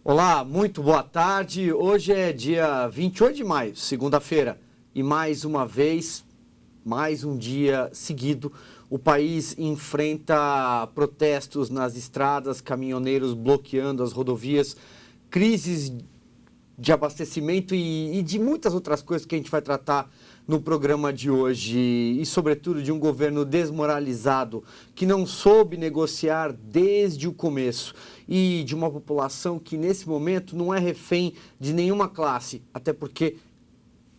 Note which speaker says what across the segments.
Speaker 1: Olá, muito boa tarde. Hoje é dia 28 de maio, segunda-feira, e mais uma vez, mais um dia seguido, o país enfrenta protestos nas estradas, caminhoneiros bloqueando as rodovias, crises de abastecimento e de muitas outras coisas que a gente vai tratar no programa de hoje, e sobretudo de um governo desmoralizado que não soube negociar desde o começo, e de uma população que nesse momento não é refém de nenhuma classe, até porque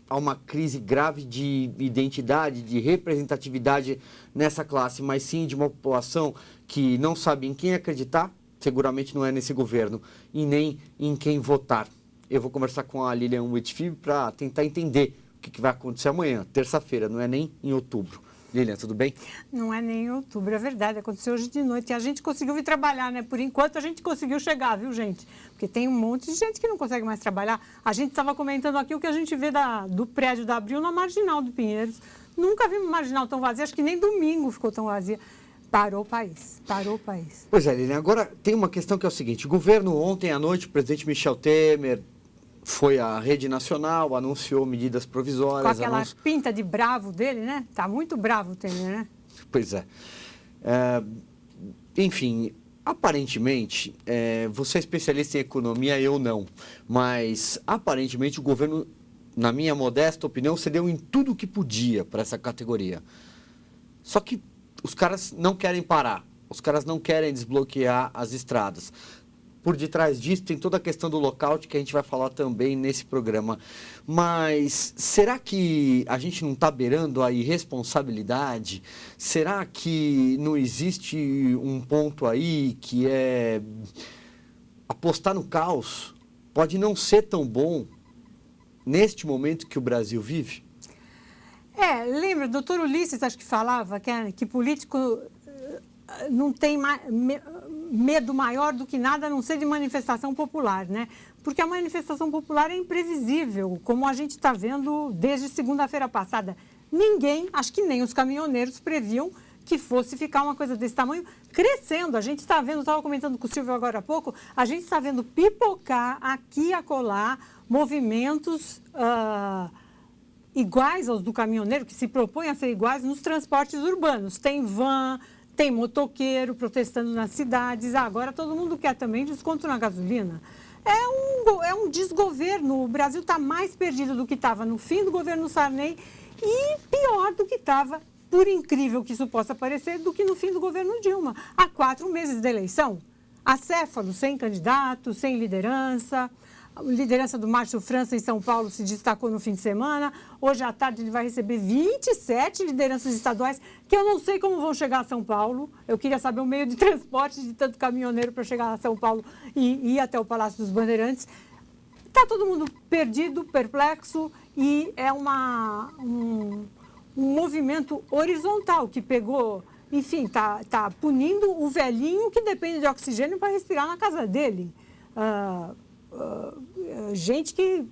Speaker 1: há uma crise grave de identidade, de representatividade nessa classe, mas sim de uma população que não sabe em quem acreditar, seguramente não é nesse governo, e nem em quem votar. Eu vou conversar com a Lilian Whitfield para tentar entender o que vai acontecer amanhã, terça-feira, não é nem em outubro. Lilian, tudo bem?
Speaker 2: Não é nem em outubro, é verdade, aconteceu hoje de noite e a gente conseguiu vir trabalhar, né? Por enquanto a gente conseguiu chegar, viu, gente? Porque tem um monte de gente que não consegue mais trabalhar. A gente estava comentando aqui o que a gente vê do prédio da Abril na Marginal do Pinheiros. Nunca vimos Marginal tão vazia, acho que nem domingo ficou tão vazia. Parou o país, parou o país.
Speaker 1: Pois é, Lilian, agora tem uma questão que é o seguinte, o governo ontem à noite, o presidente Michel Temer foi à rede nacional, anunciou medidas provisórias.
Speaker 2: Com aquela pinta de bravo dele, né? Tá muito bravo o Temer, né?
Speaker 1: Pois é. Enfim, aparentemente, você é especialista em economia, eu não, mas aparentemente o governo, na minha modesta opinião, cedeu em tudo o que podia para essa categoria. Só que os caras não querem parar, os caras não querem desbloquear as estradas. Por detrás disso tem toda a questão do lockout que a gente vai falar também nesse programa. Mas será que a gente não está beirando a irresponsabilidade? Será que não existe um ponto aí que é apostar no caos? Pode não ser tão bom neste momento que o Brasil vive?
Speaker 2: Lembra, doutor Ulisses acho que falava que político não tem medo maior do que nada a não ser de manifestação popular, né? Porque a manifestação popular é imprevisível, como a gente está vendo desde segunda-feira passada. Ninguém, acho que nem os caminhoneiros, previam que fosse ficar uma coisa desse tamanho crescendo. A gente está vendo, estava comentando com o Silvio agora há pouco, a gente está vendo pipocar aqui e acolá movimentos iguais aos do caminhoneiro, que se propõem a ser iguais nos transportes urbanos. Tem van, tem motoqueiro protestando nas cidades. Agora todo mundo quer também desconto na gasolina. É um desgoverno. O Brasil está mais perdido do que estava no fim do governo Sarney e pior do que estava, por incrível que isso possa parecer, do que no fim do governo Dilma. Há 4 meses da eleição, acéfalo, sem candidato, sem liderança. A liderança do Márcio França em São Paulo se destacou no fim de semana. Hoje à tarde ele vai receber 27 lideranças estaduais, que eu não sei como vão chegar a São Paulo. Eu queria saber o meio de transporte de tanto caminhoneiro para chegar a São Paulo e ir até o Palácio dos Bandeirantes. Está todo mundo perdido, perplexo, e é um movimento horizontal que pegou, enfim, tá punindo o velhinho que depende de oxigênio para respirar na casa dele. Gente que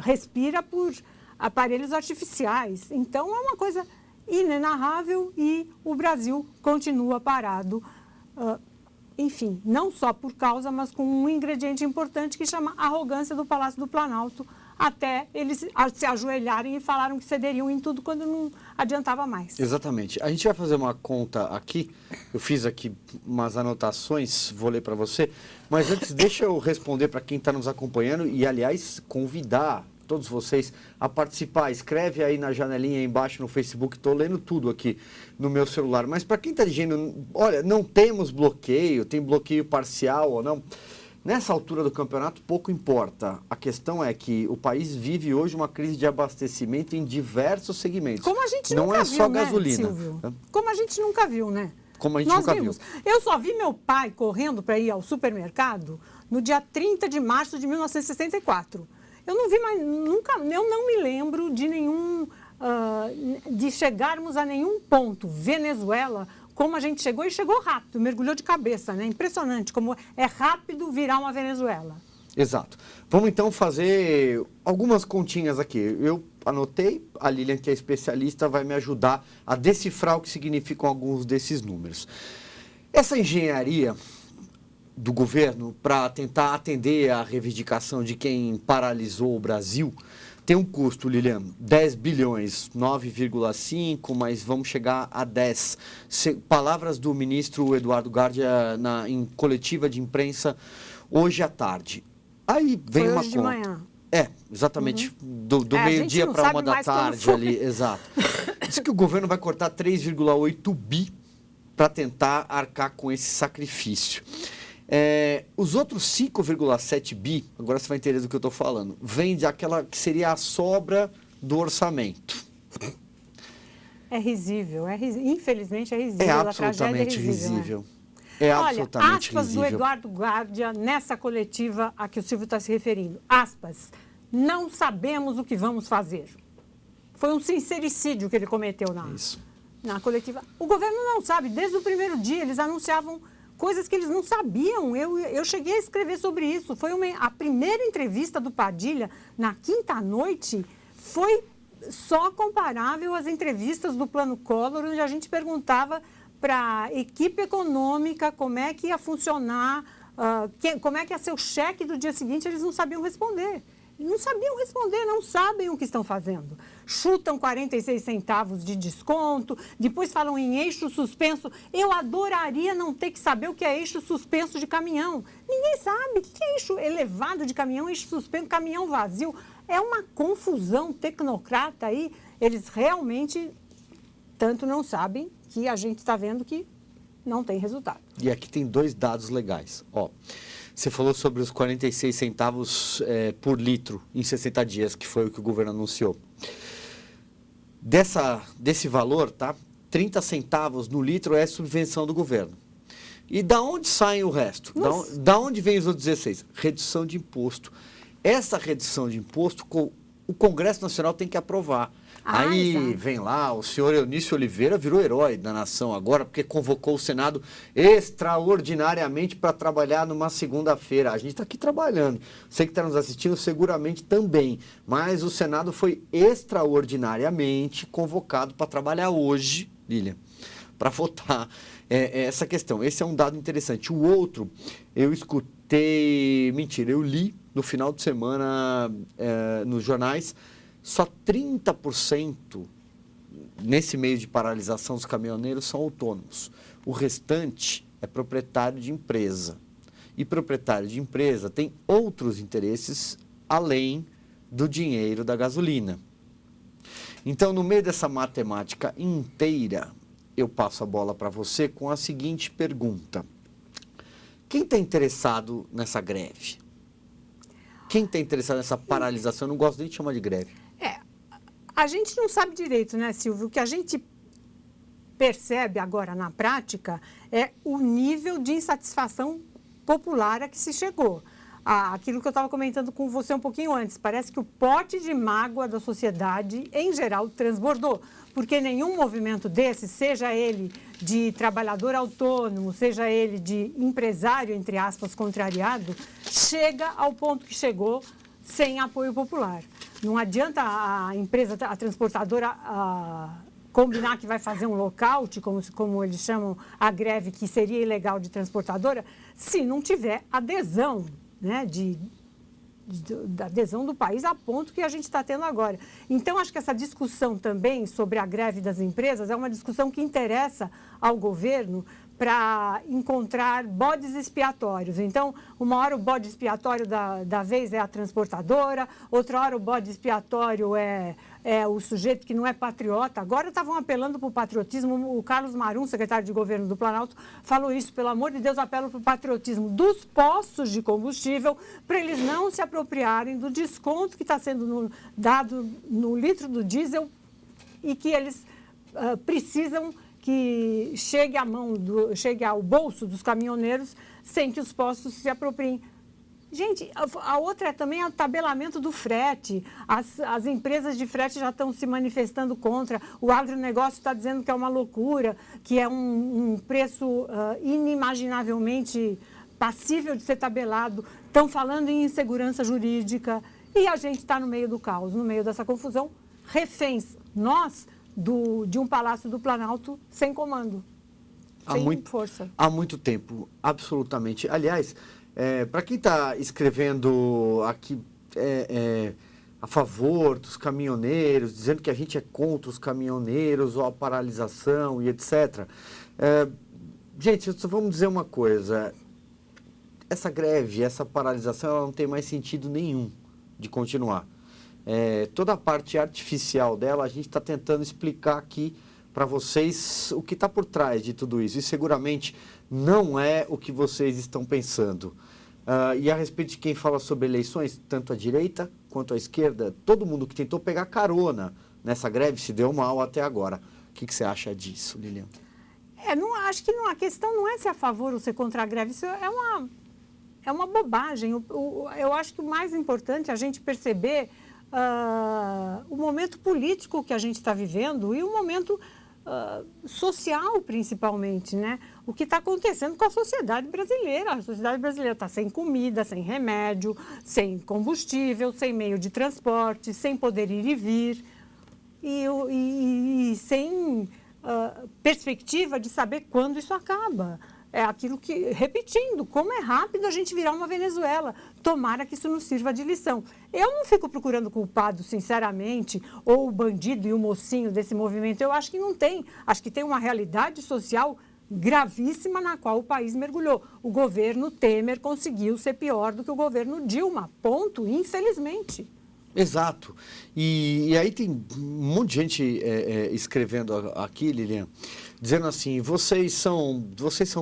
Speaker 2: respira por aparelhos artificiais. Então, é uma coisa inenarrável e o Brasil continua parado. Enfim, não só por causa, mas com um ingrediente importante que chama arrogância do Palácio do Planalto, até eles se ajoelharem e falaram que cederiam em tudo quando não adiantava mais.
Speaker 1: Exatamente. A gente vai fazer uma conta aqui, eu fiz aqui umas anotações, vou ler para você, mas antes deixa eu responder para quem está nos acompanhando e, aliás, convidar todos vocês a participar. Escreve aí na janelinha aí embaixo no Facebook, estou lendo tudo aqui no meu celular, mas para quem está dizendo, olha, não temos bloqueio, tem bloqueio parcial ou não, nessa altura do campeonato, pouco importa. A questão é que o país vive hoje uma crise de abastecimento em diversos segmentos.
Speaker 2: Como a gente
Speaker 1: não
Speaker 2: nunca
Speaker 1: é
Speaker 2: viu,
Speaker 1: só
Speaker 2: né,
Speaker 1: gasolina.
Speaker 2: Silvio? Como a gente nunca viu, né?
Speaker 1: Como a gente
Speaker 2: Nós
Speaker 1: nunca
Speaker 2: vimos.
Speaker 1: viu.
Speaker 2: Eu só vi meu pai correndo para ir ao supermercado no dia 30 de março de 1964. Eu não vi mais, nunca, eu não me lembro de de chegarmos a nenhum ponto. Venezuela, como a gente chegou, e chegou rápido, mergulhou de cabeça, né? Impressionante como é rápido virar uma Venezuela.
Speaker 1: Exato. Vamos então fazer algumas continhas aqui. Eu anotei, a Lilian, que é especialista, vai me ajudar a decifrar o que significam alguns desses números. Essa engenharia do governo para tentar atender a reivindicação de quem paralisou o Brasil tem um custo, Lilian, 10 bilhões, 9,5, mas vamos chegar a 10. Palavras do ministro Eduardo Gardia em coletiva de imprensa hoje à tarde. Aí vem uma conta.
Speaker 2: De manhã.
Speaker 1: Exatamente, do meio-dia para 1h da tarde ali, exato. Diz que o governo vai cortar 3,8 bi para tentar arcar com esse sacrifício. Os outros 5,7 bi, agora você vai entender do que eu estou falando, vem daquela que seria a sobra do orçamento.
Speaker 2: É risível, infelizmente é risível.
Speaker 1: É absolutamente risível. É absolutamente
Speaker 2: aspas risível. Do Eduardo Gardia nessa coletiva a que o Silvio está se referindo. Aspas, não sabemos o que vamos fazer. Foi um sincericídio que ele cometeu na coletiva. O governo não sabe, desde o primeiro dia eles anunciavam coisas que eles não sabiam. Eu cheguei a escrever sobre isso. Foi a primeira entrevista do Padilha, na quinta noite, foi só comparável às entrevistas do Plano Collor, onde a gente perguntava para a equipe econômica como é que ia funcionar, como é que ia ser o cheque do dia seguinte. Eles não sabiam responder. Não sabiam responder, não sabem o que estão fazendo. Chutam 46 centavos de desconto, depois falam em eixo suspenso. Eu adoraria não ter que saber o que é eixo suspenso de caminhão. Ninguém sabe o que é eixo elevado de caminhão, eixo suspenso, caminhão vazio. É uma confusão tecnocrata aí. Eles realmente tanto não sabem que a gente está vendo que não tem resultado.
Speaker 1: E aqui tem 2 dados legais. Você falou sobre os 46 centavos por litro em 60 dias, que foi o que o governo anunciou. Desse valor, 30 centavos no litro é subvenção do governo. E da onde sai o resto? Da onde vem os outros 16? Redução de imposto. Essa redução de imposto, o Congresso Nacional tem que aprovar. Aí vem lá, o senhor Eunício Oliveira virou herói da nação agora, porque convocou o Senado extraordinariamente para trabalhar numa segunda-feira. A gente está aqui trabalhando. Você que está nos assistindo seguramente também. Mas o Senado foi extraordinariamente convocado para trabalhar hoje, Lilian, para votar essa questão. Esse é um dado interessante. O outro, eu li no final de semana nos jornais, só 30% nesse meio de paralisação dos caminhoneiros são autônomos. O restante é proprietário de empresa. E proprietário de empresa tem outros interesses além do dinheiro da gasolina. Então, no meio dessa matemática inteira, eu passo a bola para você com a seguinte pergunta. Quem está interessado nessa greve? Quem está interessado nessa paralisação? Eu não gosto nem de chamar de greve.
Speaker 2: A gente não sabe direito, né, Silvio? O que a gente percebe agora na prática é o nível de insatisfação popular a que se chegou. Aquilo que eu estava comentando com você um pouquinho antes, parece que o pote de mágoa da sociedade, em geral, transbordou. Porque nenhum movimento desse, seja ele de trabalhador autônomo, seja ele de empresário, entre aspas, contrariado, chega ao ponto que chegou sem apoio popular. Não adianta a empresa, a transportadora, combinar que vai fazer um lockout, como eles chamam a greve, que seria ilegal de transportadora, se não tiver adesão, né, da adesão do país a ponto que a gente está tendo agora. Então, acho que essa discussão também sobre a greve das empresas é uma discussão que interessa ao governo para encontrar bodes expiatórios. Então, uma hora o bode expiatório da vez é a transportadora, outra hora o bode expiatório é o sujeito que não é patriota. Agora estavam apelando para o patriotismo. O Carlos Marum, secretário de Governo do Planalto, falou isso. Pelo amor de Deus, apelo para o patriotismo dos postos de combustível, para eles não se apropriarem do desconto que está sendo dado no litro do diesel e que eles precisam que chegue ao bolso dos caminhoneiros sem que os postos se apropriem. Gente, a outra é também o tabelamento do frete. As empresas de frete já estão se manifestando contra. O agronegócio está dizendo que é uma loucura, que é um preço inimaginavelmente passível de ser tabelado. Estão falando em insegurança jurídica. E a gente está no meio do caos, no meio dessa confusão, reféns. Nós, de um Palácio do Planalto sem comando. força.
Speaker 1: Há muito tempo, absolutamente. Aliás, para quem está escrevendo aqui a favor dos caminhoneiros, dizendo que a gente é contra os caminhoneiros ou a paralisação e etc. Gente, vamos dizer uma coisa. Essa greve, essa paralisação, ela não tem mais sentido nenhum de continuar. Toda a parte artificial dela, a gente está tentando explicar aqui para vocês o que está por trás de tudo isso. E seguramente não é o que vocês estão pensando. E a respeito de quem fala sobre eleições, tanto a direita quanto a esquerda, todo mundo que tentou pegar carona nessa greve se deu mal até agora. O que você acha disso, Lilian?
Speaker 2: Acho que a questão não é ser a favor ou ser contra a greve. Isso é uma bobagem. Eu acho que o mais importante é a gente perceber o momento político que a gente está vivendo e o momento social, principalmente, né? O que está acontecendo com a sociedade brasileira. A sociedade brasileira está sem comida, sem remédio, sem combustível, sem meio de transporte, sem poder ir e vir e sem perspectiva de saber quando isso acaba. É aquilo que, repetindo, como é rápido a gente virar uma Venezuela. Tomara que isso nos sirva de lição. Eu não fico procurando culpado, sinceramente, ou o bandido e o mocinho desse movimento. Eu acho que não tem. Acho que tem uma realidade social gravíssima na qual o país mergulhou. O governo Temer conseguiu ser pior do que o governo Dilma. Ponto, infelizmente.
Speaker 1: Exato. E aí tem um monte de gente escrevendo aqui, Lilian, dizendo assim, vocês são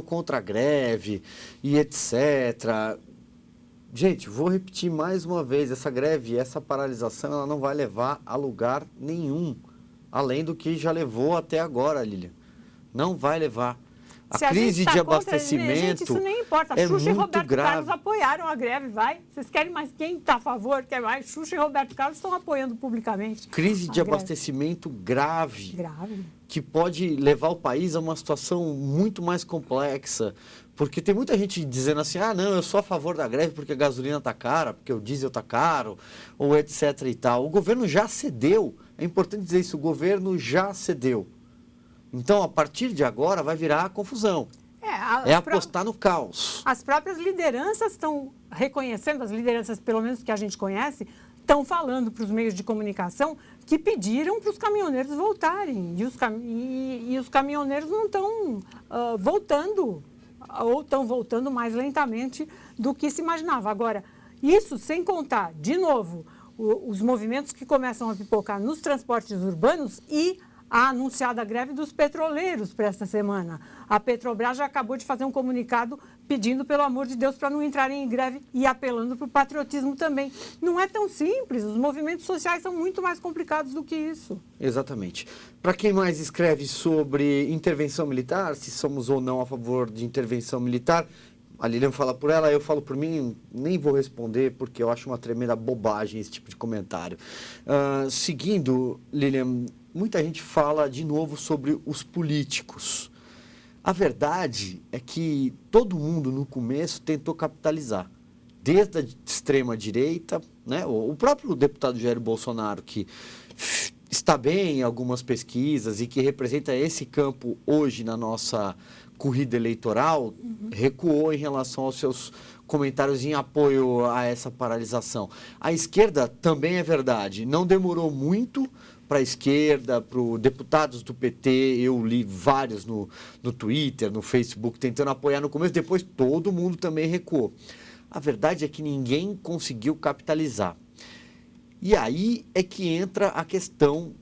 Speaker 1: contra a greve e etc. Gente, vou repetir mais uma vez, essa greve, essa paralisação, ela não vai levar a lugar nenhum, além do que já levou até agora, Lilian. Não vai levar. A crise de abastecimento
Speaker 2: isso nem importa.
Speaker 1: é
Speaker 2: Xuxa e
Speaker 1: muito
Speaker 2: Roberto
Speaker 1: grave.
Speaker 2: Carlos apoiaram a greve, vai. Vocês querem mais? Quem está a favor, quer mais? Xuxa e Roberto Carlos estão apoiando publicamente.
Speaker 1: Crise de abastecimento grave. Que pode levar o país a uma situação muito mais complexa. Porque tem muita gente dizendo assim, não, eu sou a favor da greve porque a gasolina está cara, porque o diesel está caro, ou etc e tal. O governo já cedeu. É importante dizer isso, o governo já cedeu. Então, a partir de agora, vai virar a confusão. É apostar no caos.
Speaker 2: As próprias lideranças estão reconhecendo, as lideranças, pelo menos que a gente conhece, estão falando para os meios de comunicação que pediram para os caminhoneiros voltarem. E os caminhoneiros não estão voltando, ou estão voltando mais lentamente do que se imaginava. Agora, isso sem contar, de novo, os movimentos que começam a pipocar nos transportes urbanos e a anunciada greve dos petroleiros para esta semana. A Petrobras já acabou de fazer um comunicado pedindo, pelo amor de Deus, para não entrarem em greve e apelando para o patriotismo também. Não é tão simples, os movimentos sociais são muito mais complicados do que isso.
Speaker 1: Exatamente. Para quem mais escreve sobre intervenção militar, se somos ou não a favor de intervenção militar, a Lilian fala por ela, eu falo por mim, nem vou responder porque eu acho uma tremenda bobagem esse tipo de comentário. Seguindo, Lilian, muita gente fala de novo sobre os políticos. A verdade é que todo mundo no começo tentou capitalizar. Desde a extrema-direita, né? O próprio deputado Jair Bolsonaro, que está bem em algumas pesquisas e que representa esse campo hoje na nossa corrida eleitoral, recuou em relação aos seus comentários em apoio a essa paralisação. A esquerda também é verdade, não demorou muito para a esquerda, para os deputados do PT, eu li vários no Twitter, no Facebook, tentando apoiar no começo, depois todo mundo também recuou. A verdade é que ninguém conseguiu capitalizar. E aí é que entra a questão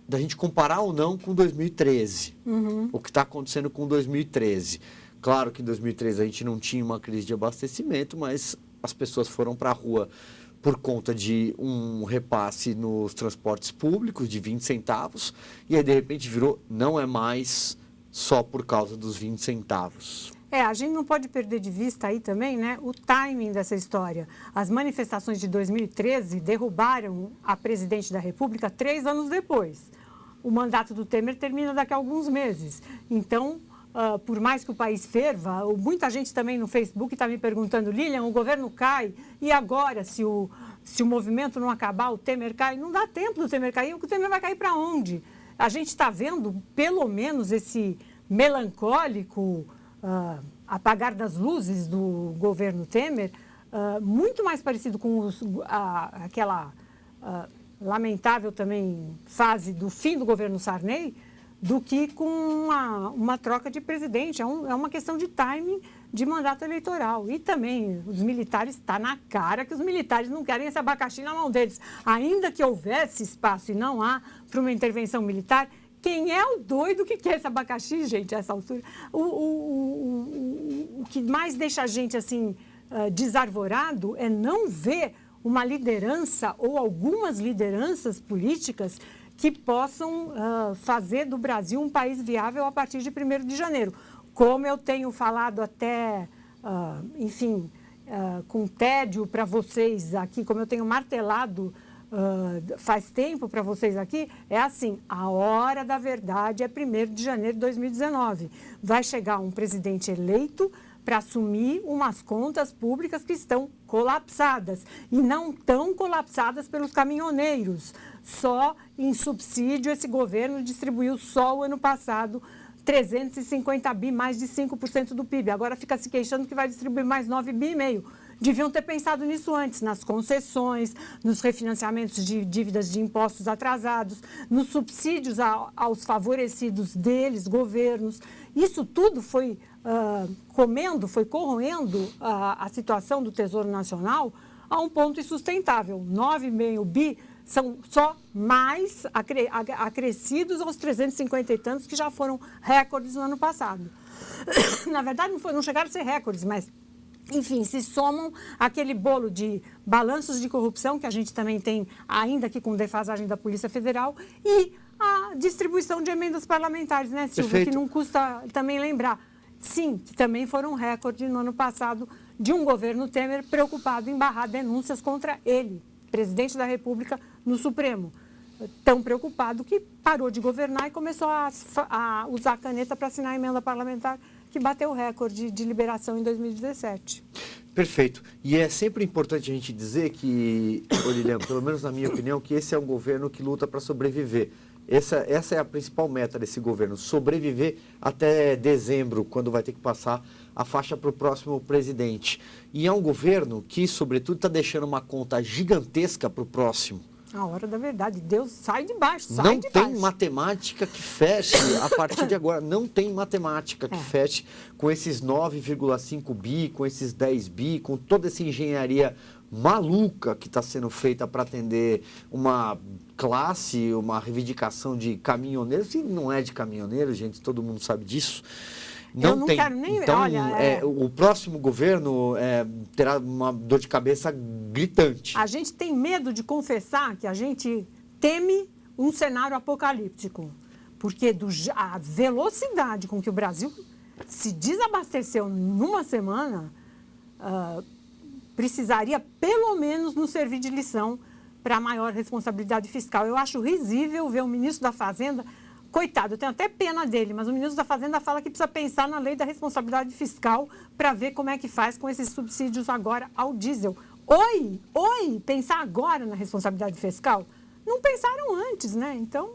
Speaker 1: da gente comparar ou não com 2013, o que está acontecendo com 2013. Claro que em 2013 a gente não tinha uma crise de abastecimento, mas as pessoas foram para a rua por conta de um repasse nos transportes públicos de 20 centavos, e aí de repente virou, não é mais só por causa dos 20 centavos.
Speaker 2: A gente não pode perder de vista aí também, né, o timing dessa história. As manifestações de 2013 derrubaram a presidente da República 3 anos depois. O mandato do Temer termina daqui a alguns meses. Então, por mais que o país ferva, muita gente também no Facebook está me perguntando, Lilian, o governo cai, e agora, se o movimento não acabar, o Temer cai? Não dá tempo do Temer cair, o Temer vai cair para onde? A gente está vendo, pelo menos, esse melancólico, apagar das luzes do governo Temer, muito mais parecido com aquela lamentável também fase do fim do governo Sarney, do que com uma troca de presidente. É uma questão de timing de mandato eleitoral. E também os militares, está na cara que os militares não querem esse abacaxi na mão deles. Ainda que houvesse espaço e não há para uma intervenção militar, quem é o doido que quer esse abacaxi, gente, a essa altura? O que mais deixa a gente assim desarvorado é não ver uma liderança ou algumas lideranças políticas que possam fazer do Brasil um país viável a partir de 1º de janeiro. Como eu tenho falado até, enfim, com tédio para vocês aqui, como eu tenho martelado faz tempo para vocês aqui, é assim, a hora da verdade é 1º de janeiro de 2019. Vai chegar um presidente eleito para assumir umas contas públicas que estão colapsadas e não tão colapsadas pelos caminhoneiros. Só em subsídio esse governo distribuiu só o ano passado 350 bi, mais de 5% do PIB. Agora fica se queixando que vai distribuir mais 9,5 bi. Deviam ter pensado nisso antes, nas concessões, nos refinanciamentos de dívidas de impostos atrasados, nos subsídios aos favorecidos deles, governos. Isso tudo foi corroendo a situação do Tesouro Nacional a um ponto insustentável. 9,5 bi são só mais acrescidos aos 350 e tantos que já foram recordes no ano passado. Na verdade, não chegaram a ser recordes, mas, enfim, se somam aquele bolo de balanços de corrupção que a gente também tem, ainda que com defasagem da Polícia Federal, e a distribuição de emendas parlamentares, né, Silvio? Perfeito. Que não custa também lembrar. Sim, que também foram recorde no ano passado de um governo Temer preocupado em barrar denúncias contra ele, presidente da República, no Supremo. Tão preocupado que parou de governar e começou a usar a caneta para assinar a emenda parlamentar que bateu o recorde de liberação em 2017.
Speaker 1: Perfeito. E é sempre importante a gente dizer que, Lilian, pelo menos na minha opinião, que esse é um governo que luta para sobreviver. Essa é a principal meta desse governo, sobreviver até dezembro, quando vai ter que passar a faixa para o próximo presidente. E é um governo que, sobretudo, está deixando uma conta gigantesca para o próximo.
Speaker 2: A hora da verdade. Deus sai de baixo,
Speaker 1: Não tem matemática que feche a partir de agora. Não tem matemática que feche com esses 9,5 bi, com esses 10 bi, com toda essa engenharia maluca que está sendo feita para atender uma classe, uma reivindicação de caminhoneiros. E não é de caminhoneiros, gente, todo mundo sabe disso.
Speaker 2: Eu não quero nem...
Speaker 1: Então,
Speaker 2: olha,
Speaker 1: o próximo governo terá uma dor de cabeça gritante.
Speaker 2: A gente tem medo de confessar que a gente teme um cenário apocalíptico, porque a velocidade com que o Brasil se desabasteceu numa semana precisaria pelo menos nos servir de lição para maior responsabilidade fiscal. Eu acho risível ver o ministro da Fazenda... Coitado, eu tenho até pena dele, mas o ministro da Fazenda fala que precisa pensar na lei da responsabilidade fiscal para ver como é que faz com esses subsídios agora ao diesel. Oi, pensar agora na responsabilidade fiscal? Não pensaram antes, né? Então...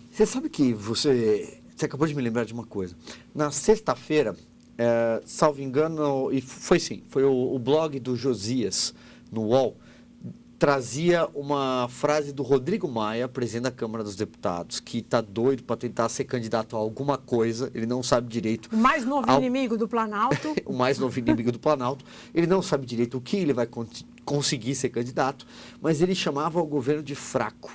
Speaker 1: Você sabe que você acabou de me lembrar de uma coisa. Na sexta-feira, salvo engano, e foi o blog do Josias, no UOL, trazia uma frase do Rodrigo Maia, presidente da Câmara dos Deputados, que está doido para tentar ser candidato a alguma coisa, ele não sabe direito...
Speaker 2: O mais novo inimigo do Planalto.
Speaker 1: O mais novo inimigo do Planalto. Ele não sabe direito o que ele vai conseguir ser candidato, mas ele chamava o governo de fraco.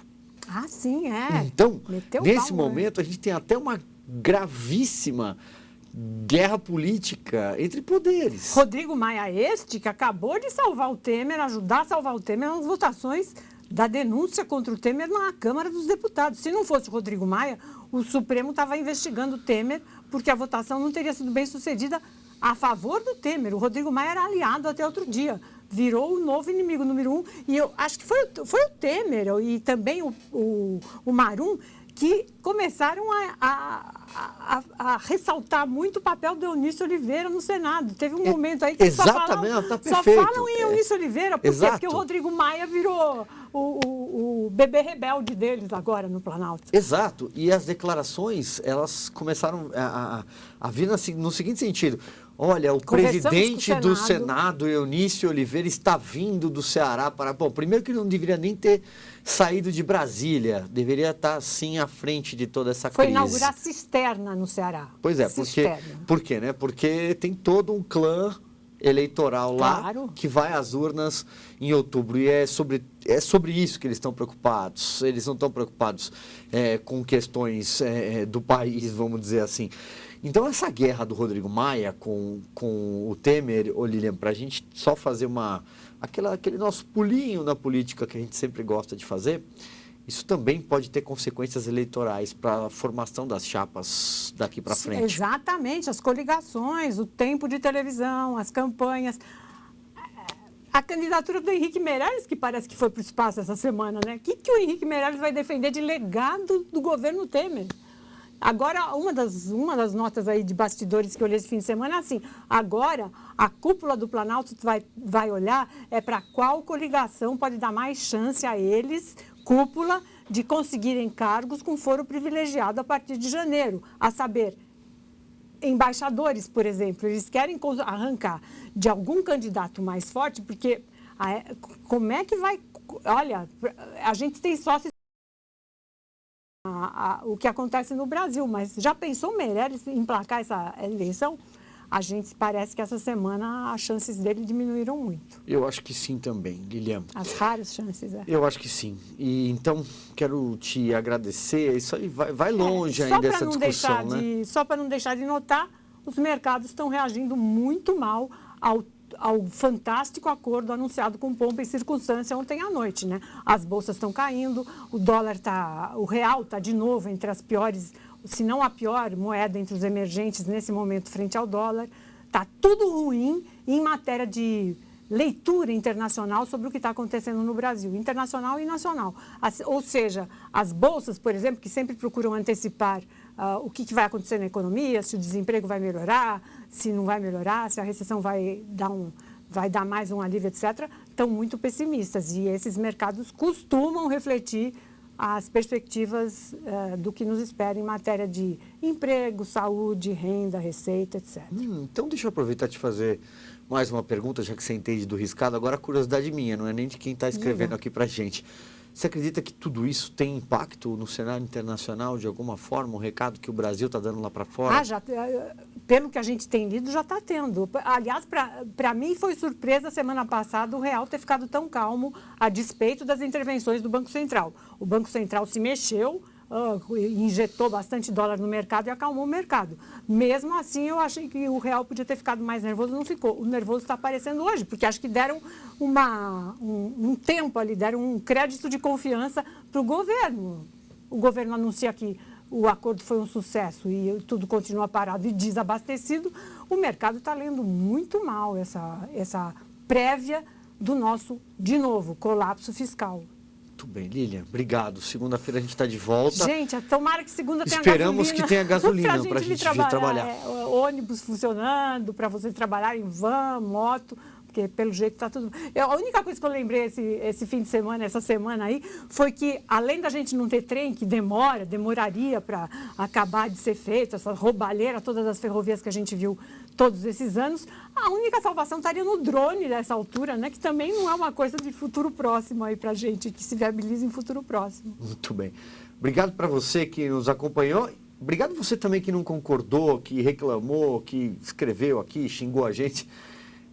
Speaker 2: Ah, sim, é.
Speaker 1: Então, nesse momento, a gente tem até uma gravíssima guerra política entre poderes.
Speaker 2: Rodrigo Maia que acabou de salvar o Temer, ajudar a salvar o Temer nas votações da denúncia contra o Temer na Câmara dos Deputados. Se não fosse o Rodrigo Maia, o Supremo estava investigando o Temer porque a votação não teria sido bem sucedida a favor do Temer. O Rodrigo Maia era aliado até outro dia. Virou o novo inimigo número 1. E eu acho que foi o Temer e também o Marum que começaram a a ressaltar muito o papel do Eunício Oliveira no Senado. Teve um momento aí que
Speaker 1: exatamente,
Speaker 2: só falam em Eunício Oliveira. Por quê? Porque o Rodrigo Maia virou o bebê rebelde deles agora no Planalto.
Speaker 1: Exato. E as declarações, elas começaram a vir no seguinte sentido. Olha, o presidente do Senado, Eunício Oliveira, está vindo do Ceará para... Bom, primeiro que ele não deveria nem ter saído de Brasília. Deveria estar, sim, à frente de toda essa crise.
Speaker 2: Foi inaugurar cisterna no Ceará.
Speaker 1: Pois é, por quê, né? Porque tem todo um clã eleitoral lá que vai às urnas em outubro. E é sobre isso que eles estão preocupados. Eles não estão preocupados com questões do país, vamos dizer assim. Então, essa guerra do Rodrigo Maia com o Temer, Lilian, para a gente só fazer aquele nosso pulinho na política que a gente sempre gosta de fazer, isso também pode ter consequências eleitorais para a formação das chapas daqui para frente.
Speaker 2: Exatamente, as coligações, o tempo de televisão, as campanhas. A candidatura do Henrique Meirelles, que parece que foi para o espaço essa semana, né? O que o Henrique Meirelles vai defender de legado do governo Temer? Agora, uma das notas aí de bastidores que eu olhei esse fim de semana é assim, agora a cúpula do Planalto vai olhar para qual coligação pode dar mais chance a eles, cúpula, de conseguirem cargos com foro privilegiado a partir de janeiro, a saber, embaixadores, por exemplo, eles querem arrancar de algum candidato mais forte, porque como é que vai... Olha, a gente tem sócios o que acontece no Brasil, mas já pensou Meirelles emplacar essa eleição? A gente parece que essa semana as chances dele diminuíram muito.
Speaker 1: Eu acho que sim também, Lilian.
Speaker 2: As raras chances,
Speaker 1: Eu acho que sim. E então, quero te agradecer. Isso aí vai longe ainda essa discussão, né?
Speaker 2: Só para não deixar de notar, os mercados estão reagindo muito mal ao fantástico acordo anunciado com pompa e circunstância ontem à noite, né? As bolsas estão caindo, o real está de novo entre as piores, se não a pior moeda entre os emergentes nesse momento frente ao dólar. Está tudo ruim em matéria de leitura internacional sobre o que está acontecendo no Brasil, internacional e nacional. Ou seja, as bolsas, por exemplo, que sempre procuram antecipar o que vai acontecer na economia, se o desemprego vai melhorar, se não vai melhorar, se a recessão vai dar mais um alívio, etc., estão muito pessimistas. E esses mercados costumam refletir as perspectivas do que nos espera em matéria de emprego, saúde, renda, receita, etc.
Speaker 1: Então, deixa eu aproveitar e te fazer mais uma pergunta, já que você entende do riscado. Agora, a curiosidade minha, não é nem de quem está escrevendo aqui para a gente. Você acredita que tudo isso tem impacto no cenário internacional de alguma forma? O recado que o Brasil está dando lá para fora?
Speaker 2: Pelo que a gente tem lido, já está tendo. Aliás, para mim foi surpresa semana passada o real ter ficado tão calmo a despeito das intervenções do Banco Central. O Banco Central se mexeu, injetou bastante dólar no mercado e acalmou o mercado. Mesmo assim, eu achei que o real podia ter ficado mais nervoso, não ficou. O nervoso está aparecendo hoje, porque acho que deram um tempo ali, deram um crédito de confiança para o governo. O governo anuncia que o acordo foi um sucesso e tudo continua parado e desabastecido. O mercado está lendo muito mal essa prévia do nosso, de novo, colapso fiscal.
Speaker 1: Muito bem, Lilian, obrigado. Segunda-feira a gente está de volta.
Speaker 2: Gente, tomara que segunda tenha
Speaker 1: Esperamos
Speaker 2: gasolina.
Speaker 1: que tenha gasolina para a gente vir trabalhar.
Speaker 2: Ônibus funcionando, para vocês trabalharem em van, moto, porque pelo jeito está tudo... A única coisa que eu lembrei esse fim de semana, essa semana aí, foi que além da gente não ter trem, que demoraria para acabar de ser feito, essa roubalheira todas as ferrovias que a gente viu todos esses anos, a única salvação estaria no drone dessa altura, né? Que também não é uma coisa de futuro próximo aí para a gente, que se viabiliza em futuro próximo.
Speaker 1: Muito bem. Obrigado para você que nos acompanhou. Obrigado você também que não concordou, que reclamou, que escreveu aqui, xingou a gente.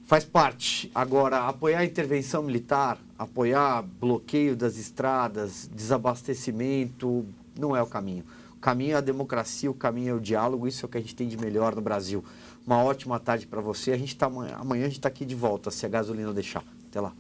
Speaker 1: Faz parte. Agora, apoiar a intervenção militar, apoiar bloqueio das estradas, desabastecimento, não é o caminho. O caminho é a democracia, o caminho é o diálogo, isso é o que a gente tem de melhor no Brasil. Uma ótima tarde para você. Amanhã a gente está aqui de volta, se a gasolina deixar. Até lá.